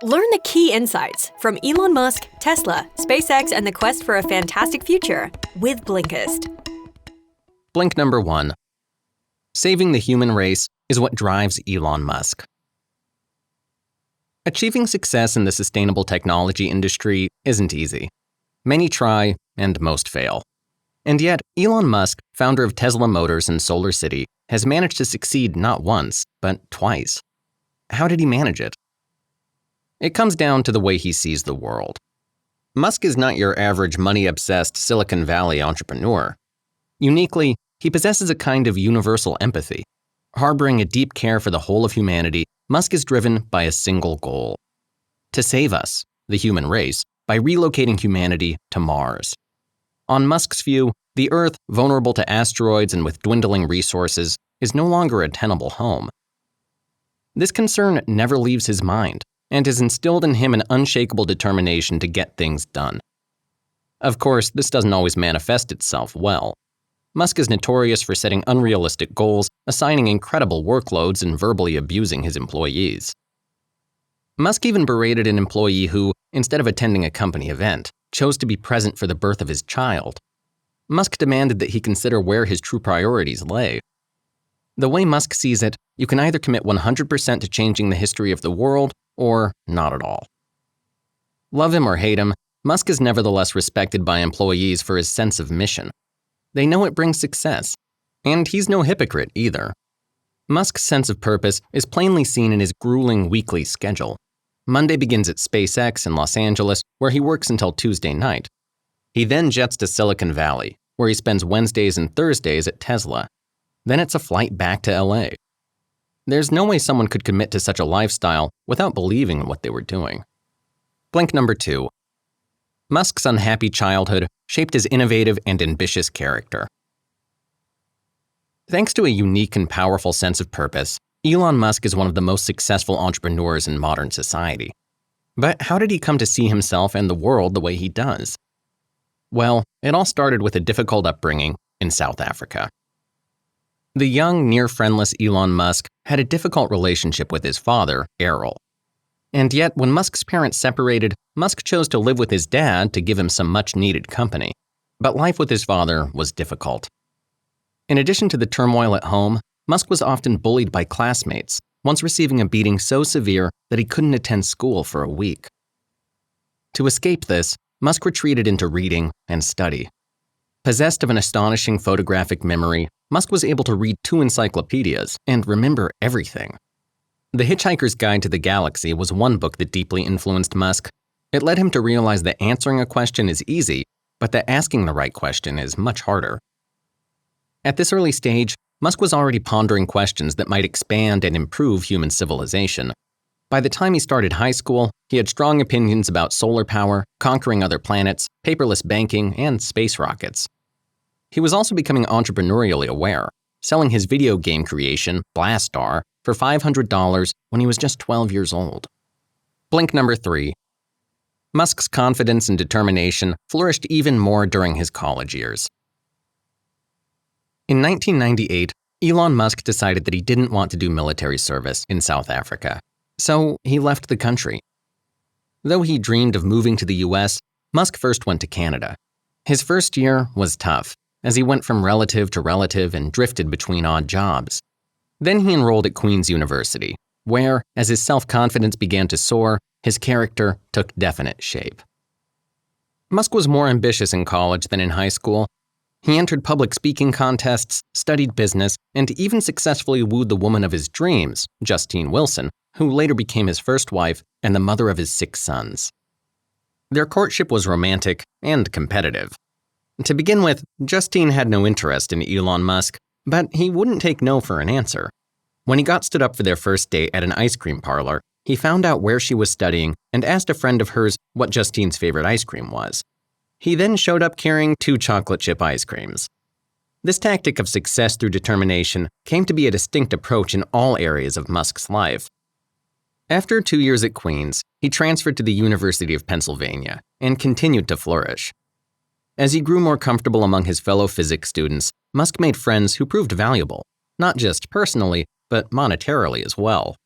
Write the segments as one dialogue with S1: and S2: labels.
S1: Learn the key insights from Elon Musk, Tesla, SpaceX, and the quest for a fantastic future with Blinkist.
S2: Blink number 1. Saving the human race is what drives Elon Musk. Achieving success in the sustainable technology industry isn't easy. Many try, and most fail. And yet, Elon Musk, founder of Tesla Motors and Solar City, has managed to succeed not once, but twice. How did he manage it? It comes down to the way he sees the world. Musk is not your average money-obsessed Silicon Valley entrepreneur. Uniquely, he possesses a kind of universal empathy. Harboring a deep care for the whole of humanity, Musk is driven by a single goal: to save us, the human race, by relocating humanity to Mars. On Musk's view, the Earth, vulnerable to asteroids and with dwindling resources, is no longer a tenable home. This concern never leaves his mind, and has instilled in him an unshakable determination to get things done. Of course, this doesn't always manifest itself well. Musk is notorious for setting unrealistic goals, assigning incredible workloads, and verbally abusing his employees. Musk even berated an employee who, instead of attending a company event, chose to be present for the birth of his child. Musk demanded that he consider where his true priorities lay. The way Musk sees it, you can either commit 100% to changing the history of the world, or not at all. Love him or hate him, Musk is nevertheless respected by employees for his sense of mission. They know it brings success, and he's no hypocrite either. Musk's sense of purpose is plainly seen in his grueling weekly schedule. Monday begins at SpaceX in Los Angeles, where he works until Tuesday night. He then jets to Silicon Valley, where he spends Wednesdays and Thursdays at Tesla. Then it's a flight back to LA. There's no way someone could commit to such a lifestyle without believing in what they were doing. Blink number 2. Musk's unhappy childhood shaped his innovative and ambitious character. Thanks to a unique and powerful sense of purpose, Elon Musk is one of the most successful entrepreneurs in modern society. But how did he come to see himself and the world the way he does? Well, it all started with a difficult upbringing in South Africa. The young, near-friendless Elon Musk had a difficult relationship with his father, Errol. And yet, when Musk's parents separated, Musk chose to live with his dad to give him some much-needed company. But life with his father was difficult. In addition to the turmoil at home, Musk was often bullied by classmates, once receiving a beating so severe that he couldn't attend school for a week. To escape this, Musk retreated into reading and study. Possessed of an astonishing photographic memory, Musk was able to read 2 encyclopedias and remember everything. The Hitchhiker's Guide to the Galaxy was one book that deeply influenced Musk. It led him to realize that answering a question is easy, but that asking the right question is much harder. At this early stage, Musk was already pondering questions that might expand and improve human civilization. By the time he started high school, he had strong opinions about solar power, conquering other planets, paperless banking, and space rockets. He was also becoming entrepreneurially aware, selling his video game creation, Blastar, for $500 when he was just 12 years old. Blink number 3. Musk's confidence and determination flourished even more during his college years. In 1998, Elon Musk decided that he didn't want to do military service in South Africa, so he left the country. Though he dreamed of moving to the US, Musk first went to Canada. His first year was tough, as he went from relative to relative and drifted between odd jobs. Then he enrolled at Queen's University, where, as his self-confidence began to soar, his character took definite shape. Musk was more ambitious in college than in high school. He entered public speaking contests, studied business, and even successfully wooed the woman of his dreams, Justine Wilson, who later became his first wife and the mother of his 6 sons. Their courtship was romantic and competitive. To begin with, Justine had no interest in Elon Musk, but he wouldn't take no for an answer. When he got stood up for their first date at an ice cream parlor, he found out where she was studying and asked a friend of hers what Justine's favorite ice cream was. He then showed up carrying 2 chocolate chip ice creams. This tactic of success through determination came to be a distinct approach in all areas of Musk's life. After 2 years at Queen's, he transferred to the University of Pennsylvania and continued to flourish. As he grew more comfortable among his fellow physics students, Musk made friends who proved valuable, not just personally, but monetarily as well.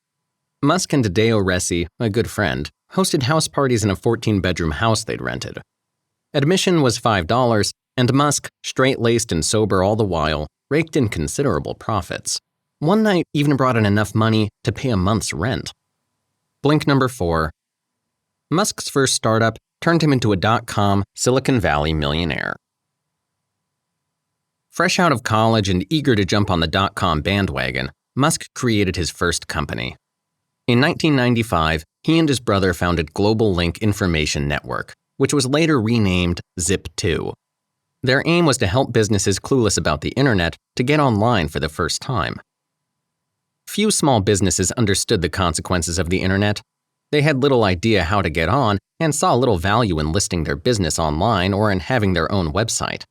S2: Musk and Deo Resi, a good friend, hosted house parties in a 14-bedroom house they'd rented. Admission was $5, and Musk, straight-laced and sober all the while, raked in considerable profits. One night even brought in enough money to pay a month's rent. Blink number 4. Musk's first startup turned him into a dot-com Silicon Valley millionaire. Fresh out of college and eager to jump on the dot-com bandwagon, Musk created his first company. In 1995, he and his brother founded Global Link Information Network, which was later renamed Zip2. Their aim was to help businesses clueless about the internet to get online for the first time. Few small businesses understood the consequences of the internet. They had little idea how to get on and saw little value in listing their business online or in having their own website.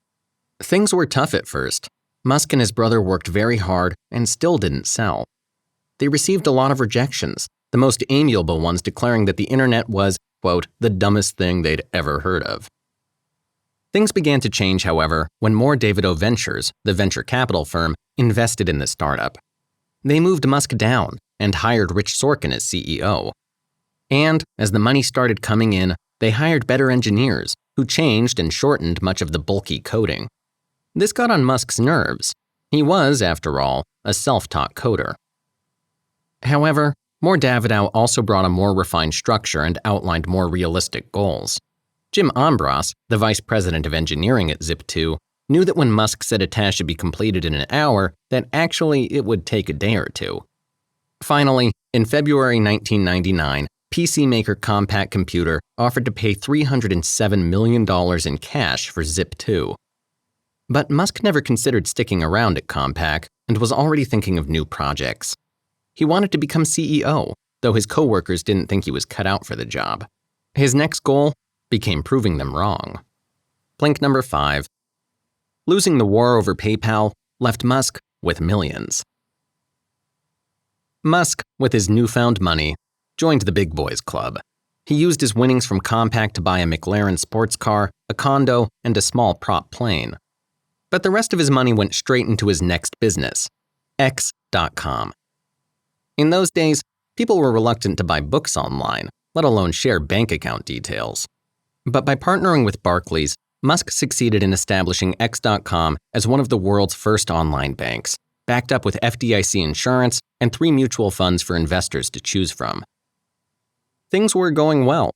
S2: Things were tough at first. Musk and his brother worked very hard and still didn't sell. They received a lot of rejections, the most amiable ones declaring that the internet was, quote, the dumbest thing they'd ever heard of. Things began to change, however, when More Davidoff Ventures, the venture capital firm, invested in the startup. They moved Musk down and hired Rich Sorkin as CEO. And, as the money started coming in, they hired better engineers who changed and shortened much of the bulky coding. This got on Musk's nerves. He was, after all, a self-taught coder. However, More Davidoff also brought a more refined structure and outlined more realistic goals. Jim Ambros, the vice president of engineering at Zip2, knew that when Musk said a task should be completed in an hour, that actually it would take a day or two. Finally, in February 1999, PC maker Compaq Computer offered to pay $307 million in cash for Zip2. But Musk never considered sticking around at Compaq and was already thinking of new projects. He wanted to become CEO, though his coworkers didn't think he was cut out for the job. His next goal became proving them wrong. Blink number 5. Losing the war over PayPal left Musk with millions. Musk, with his newfound money, joined the big boys club. He used his winnings from Compaq to buy a McLaren sports car, a condo, and a small prop plane. But the rest of his money went straight into his next business, X.com. In those days, people were reluctant to buy books online, let alone share bank account details. But by partnering with Barclays, Musk succeeded in establishing X.com as one of the world's first online banks, backed up with FDIC insurance and 3 mutual funds for investors to choose from. Things were going well,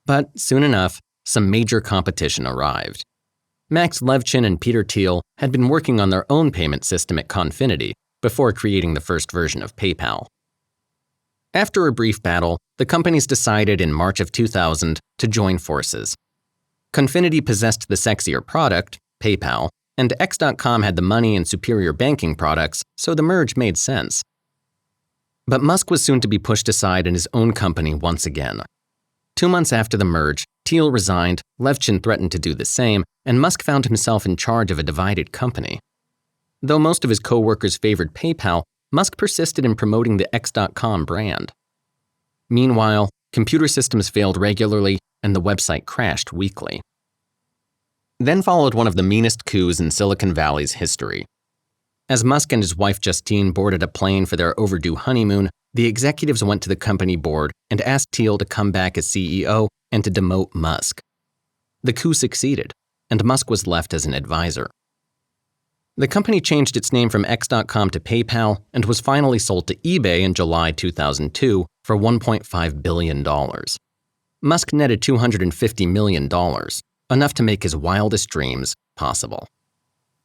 S2: but soon enough, some major competition arrived. Max Levchin and Peter Thiel had been working on their own payment system at Confinity before creating the first version of PayPal. After a brief battle, the companies decided in March of 2000 to join forces. Confinity possessed the sexier product, PayPal, and X.com had the money and superior banking products, so the merge made sense. But Musk was soon to be pushed aside in his own company once again. 2 months after the merge, Thiel resigned, Levchin threatened to do the same, and Musk found himself in charge of a divided company. Though most of his co-workers favored PayPal, Musk persisted in promoting the X.com brand. Meanwhile, computer systems failed regularly, and the website crashed weekly. Then followed one of the meanest coups in Silicon Valley's history. As Musk and his wife Justine boarded a plane for their overdue honeymoon, the executives went to the company board and asked Thiel to come back as CEO and to demote Musk. The coup succeeded, and Musk was left as an advisor. The company changed its name from X.com to PayPal and was finally sold to eBay in July 2002 for $1.5 billion. Musk netted $250 million, enough to make his wildest dreams possible.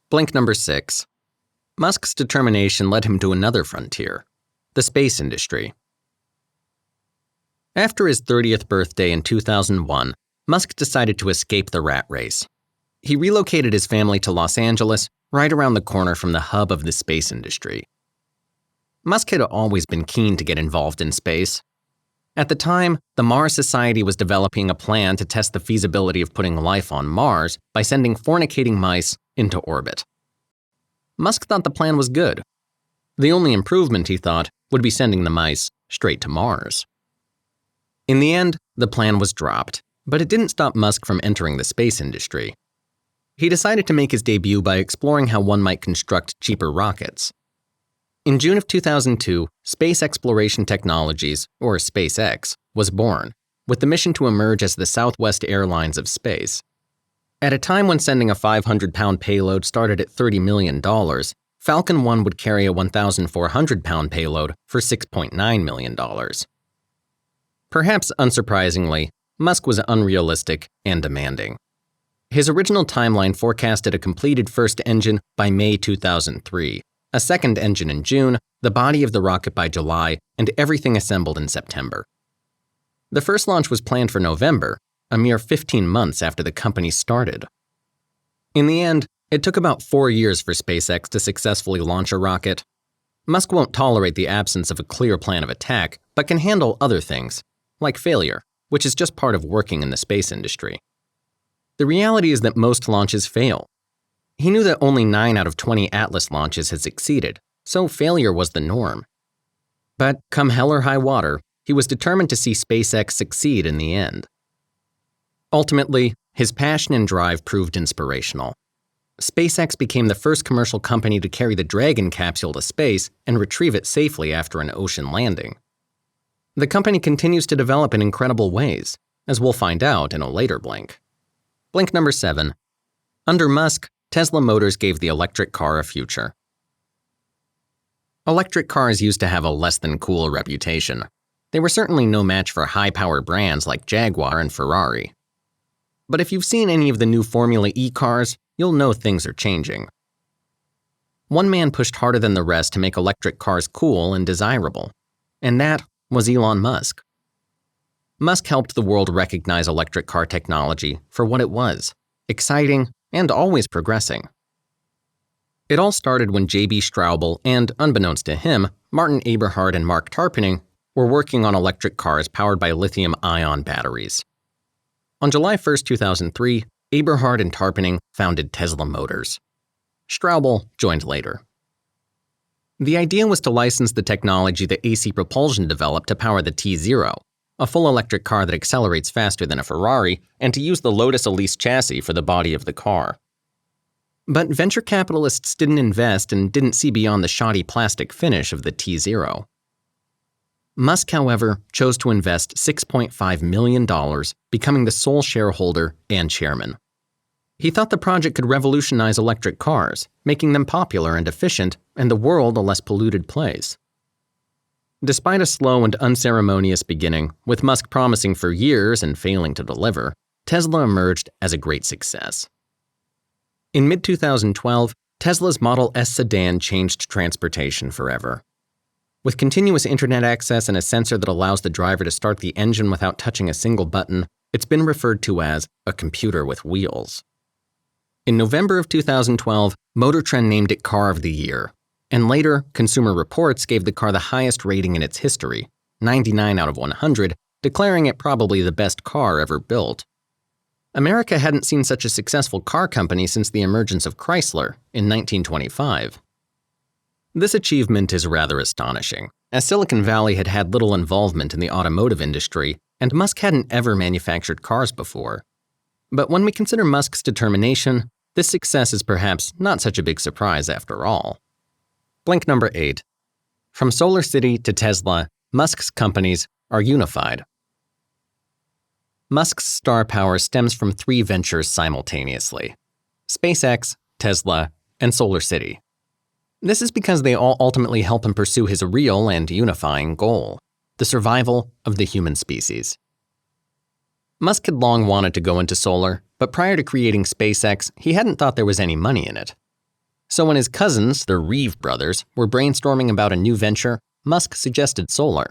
S2: Blink number 6. Musk's determination led him to another frontier, the space industry. After his 30th birthday in 2001, Musk decided to escape the rat race. He relocated his family to Los Angeles, right around the corner from the hub of the space industry. Musk had always been keen to get involved in space. At the time, the Mars Society was developing a plan to test the feasibility of putting life on Mars by sending fornicating mice into orbit. Musk thought the plan was good. The only improvement, he thought, would be sending the mice straight to Mars. In the end, the plan was dropped, but it didn't stop Musk from entering the space industry. He decided to make his debut by exploring how one might construct cheaper rockets. In June of 2002, Space Exploration Technologies, or SpaceX, was born, with the mission to emerge as the Southwest Airlines of space. At a time when sending a 500-pound payload started at $30 million, Falcon 1 would carry a 1,400-pound payload for $6.9 million. Perhaps unsurprisingly, Musk was unrealistic and demanding. His original timeline forecasted a completed first engine by May 2003, a second engine in June, the body of the rocket by July, and everything assembled in September. The first launch was planned for November, a mere 15 months after the company started. In the end, it took about 4 years for SpaceX to successfully launch a rocket. Musk won't tolerate the absence of a clear plan of attack, but can handle other things, like failure, which is just part of working in the space industry. The reality is that most launches fail. He knew that only 9 out of 20 Atlas launches had succeeded, so failure was the norm. But come hell or high water, he was determined to see SpaceX succeed in the end. Ultimately, his passion and drive proved inspirational. SpaceX became the first commercial company to carry the Dragon capsule to space and retrieve it safely after an ocean landing. The company continues to develop in incredible ways, as we'll find out in a later blink. Blink number 7. Under Musk, Tesla Motors gave the electric car a future. Electric cars used to have a less-than-cool reputation. They were certainly no match for high-power brands like Jaguar and Ferrari. But if you've seen any of the new Formula E cars, you'll know things are changing. One man pushed harder than the rest to make electric cars cool and desirable, and that was Elon Musk. Musk helped the world recognize electric car technology for what it was, exciting and always progressing. It all started when J.B. Straubel and, unbeknownst to him, Martin Eberhard and Mark Tarpenning were working on electric cars powered by lithium-ion batteries. On July 1, 2003, Eberhard and Tarpenning founded Tesla Motors. Straubel joined later. The idea was to license the technology that AC Propulsion developed to power the T0, a full electric car that accelerates faster than a Ferrari, and to use the Lotus Elise chassis for the body of the car. But venture capitalists didn't invest and didn't see beyond the shoddy plastic finish of the T0. Musk, however, chose to invest $6.5 million, becoming the sole shareholder and chairman. He thought the project could revolutionize electric cars, making them popular and efficient, and the world a less polluted place. Despite a slow and unceremonious beginning, with Musk promising for years and failing to deliver, Tesla emerged as a great success. In mid-2012, Tesla's Model S sedan changed transportation forever. With continuous internet access and a sensor that allows the driver to start the engine without touching a single button, it's been referred to as a computer with wheels. In November of 2012, Motor Trend named it Car of the Year, and later, Consumer Reports gave the car the highest rating in its history, 99 out of 100, declaring it probably the best car ever built. America hadn't seen such a successful car company since the emergence of Chrysler in 1925. This achievement is rather astonishing, as Silicon Valley had had little involvement in the automotive industry, and Musk hadn't ever manufactured cars before. But when we consider Musk's determination, this success is perhaps not such a big surprise after all. Blink number 8. From Solar City to Tesla, Musk's companies are unified. Musk's star power stems from 3 ventures simultaneously: SpaceX, Tesla, and Solar City. This is because they all ultimately help him pursue his real and unifying goal: the survival of the human species. Musk had long wanted to go into solar, but prior to creating SpaceX, he hadn't thought there was any money in it. So when his cousins, the Reeve brothers, were brainstorming about a new venture, Musk suggested solar.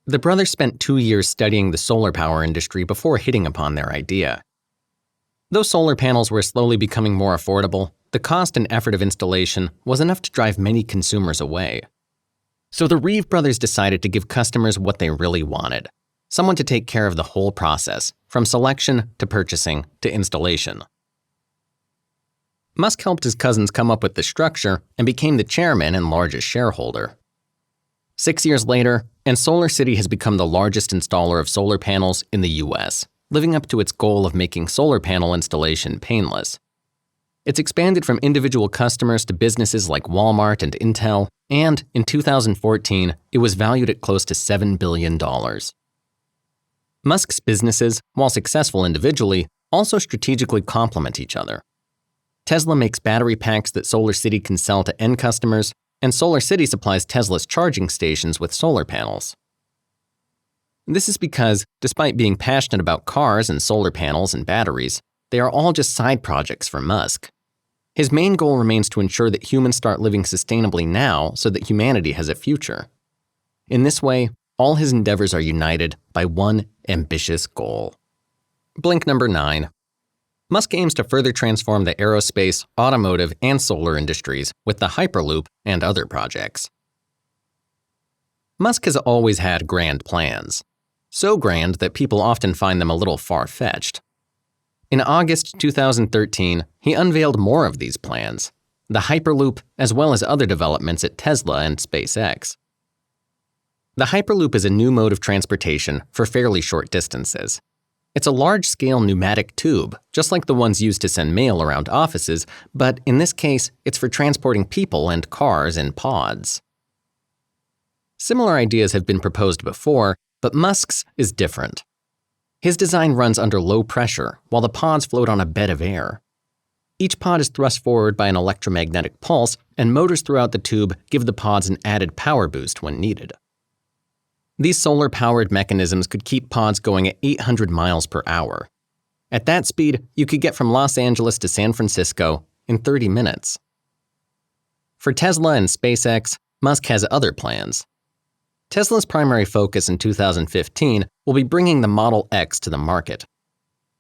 S2: The brothers spent 2 years studying the solar power industry before hitting upon their idea. Though solar panels were slowly becoming more affordable, the cost and effort of installation was enough to drive many consumers away. So the Reeve brothers decided to give customers what they really wanted: someone to take care of the whole process, from selection to purchasing to installation. Musk helped his cousins come up with the structure and became the chairman and largest shareholder. 6 years later, and Solar City has become the largest installer of solar panels in the US, living up to its goal of making solar panel installation painless. It's expanded from individual customers to businesses like Walmart and Intel, and in 2014, it was valued at close to $7 billion. Musk's businesses, while successful individually, also strategically complement each other. Tesla makes battery packs that SolarCity can sell to end customers, and SolarCity supplies Tesla's charging stations with solar panels. This is because, despite being passionate about cars and solar panels and batteries, they are all just side projects for Musk. His main goal remains to ensure that humans start living sustainably now so that humanity has a future. In this way, all his endeavors are united by one ambitious goal. Blink number 9. Musk aims to further transform the aerospace, automotive, and solar industries with the Hyperloop and other projects. Musk has always had grand plans. So grand that people often find them a little far-fetched. In August 2013, he unveiled more of these plans, the Hyperloop as well as other developments at Tesla and SpaceX. The Hyperloop is a new mode of transportation for fairly short distances. It's a large-scale pneumatic tube, just like the ones used to send mail around offices, but in this case, it's for transporting people and cars in pods. Similar ideas have been proposed before, but Musk's is different. His design runs under low pressure, while the pods float on a bed of air. Each pod is thrust forward by an electromagnetic pulse, and motors throughout the tube give the pods an added power boost when needed. These solar-powered mechanisms could keep pods going at 800 miles per hour. At that speed, you could get from Los Angeles to San Francisco in 30 minutes. For Tesla and SpaceX, Musk has other plans. Tesla's primary focus in 2015 will be bringing the Model X to the market.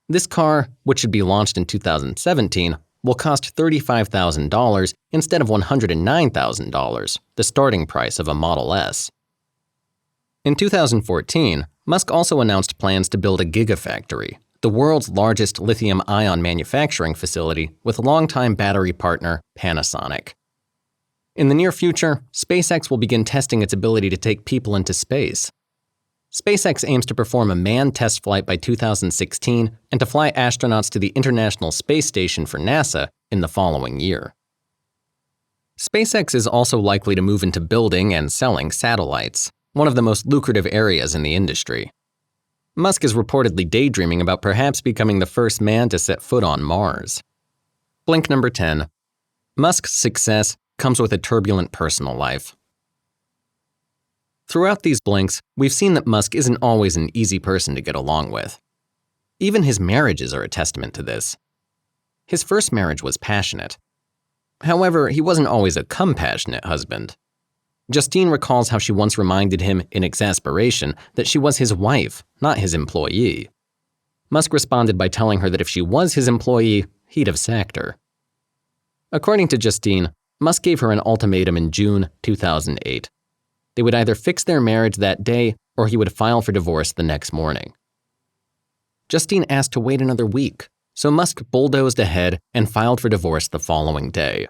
S2: This car, which should be launched in 2017, will cost $35,000 instead of $109,000, the starting price of a Model S. In 2014, Musk also announced plans to build a gigafactory, the world's largest lithium-ion manufacturing facility with longtime battery partner Panasonic. In the near future, SpaceX will begin testing its ability to take people into space. SpaceX aims to perform a manned test flight by 2016 and to fly astronauts to the International Space Station for NASA in the following year. SpaceX is also likely to move into building and selling satellites, one of the most lucrative areas in the industry. Musk is reportedly daydreaming about perhaps becoming the first man to set foot on Mars. Blink number 10. Musk's success comes with a turbulent personal life. Throughout these blinks, we've seen that Musk isn't always an easy person to get along with. Even his marriages are a testament to this. His first marriage was passionate. However, he wasn't always a compassionate husband. Justine recalls how she once reminded him, in exasperation, that she was his wife, not his employee. Musk responded by telling her that if she was his employee, he'd have sacked her. According to Justine, Musk gave her an ultimatum in June 2008. They would either fix their marriage that day or he would file for divorce the next morning. Justine asked to wait another week, so Musk bulldozed ahead and filed for divorce the following day.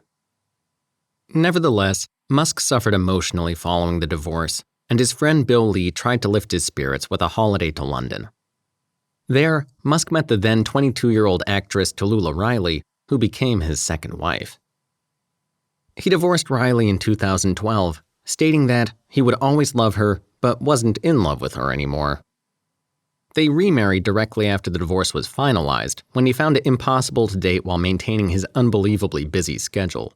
S2: Nevertheless, Musk suffered emotionally following the divorce, and his friend Bill Lee tried to lift his spirits with a holiday to London. There, Musk met the then 22-year-old actress Tallulah Riley, who became his second wife. He divorced Riley in 2012, stating that he would always love her but wasn't in love with her anymore. They remarried directly after the divorce was finalized, when he found it impossible to date while maintaining his unbelievably busy schedule.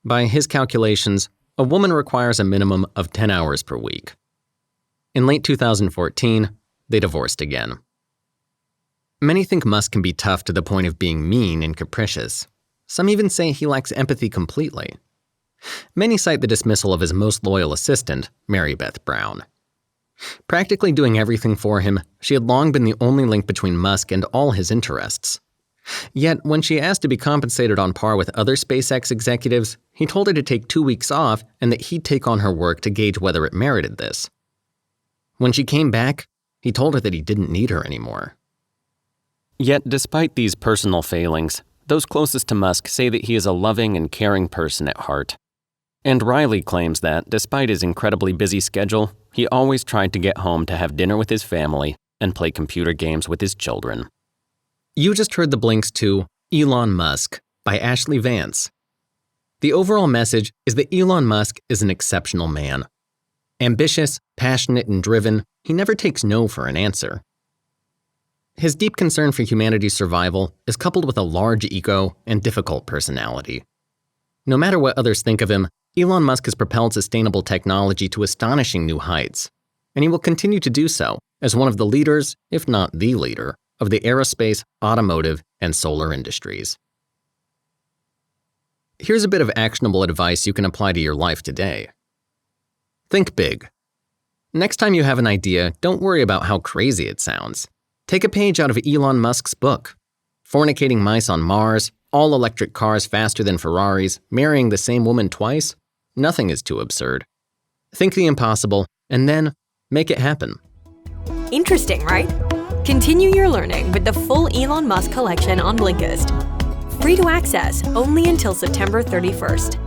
S2: By his calculations, a woman requires a minimum of 10 hours per week. In late 2014, they divorced again. Many think Musk can be tough to the point of being mean and capricious. Some even say he lacks empathy completely. Many cite the dismissal of his most loyal assistant, Mary Beth Brown. Practically doing everything for him, she had long been the only link between Musk and all his interests. Yet, when she asked to be compensated on par with other SpaceX executives, he told her to take 2 weeks off and that he'd take on her work to gauge whether it merited this. When she came back, he told her that he didn't need her anymore. Yet, despite these personal failings, those closest to Musk say that he is a loving and caring person at heart. And Riley claims that, despite his incredibly busy schedule, he always tried to get home to have dinner with his family and play computer games with his children. You just heard the blinks to Elon Musk, by Ashlee Vance. The overall message is that Elon Musk is an exceptional man. Ambitious, passionate, and driven, he never takes no for an answer. His deep concern for humanity's survival is coupled with a large ego and difficult personality. No matter what others think of him, Elon Musk has propelled sustainable technology to astonishing new heights, and he will continue to do so as one of the leaders, if not the leader, of the aerospace, automotive, and solar industries. Here's a bit of actionable advice you can apply to your life today. Think big. Next time you have an idea, don't worry about how crazy it sounds. Take a page out of Elon Musk's book. Fornicating mice on Mars, all-electric cars faster than Ferraris, marrying the same woman twice? Nothing is too absurd. Think the impossible, and then make it happen.
S1: Interesting, right? Continue your learning with the full Elon Musk collection on Blinkist. Free to access only until September 31st.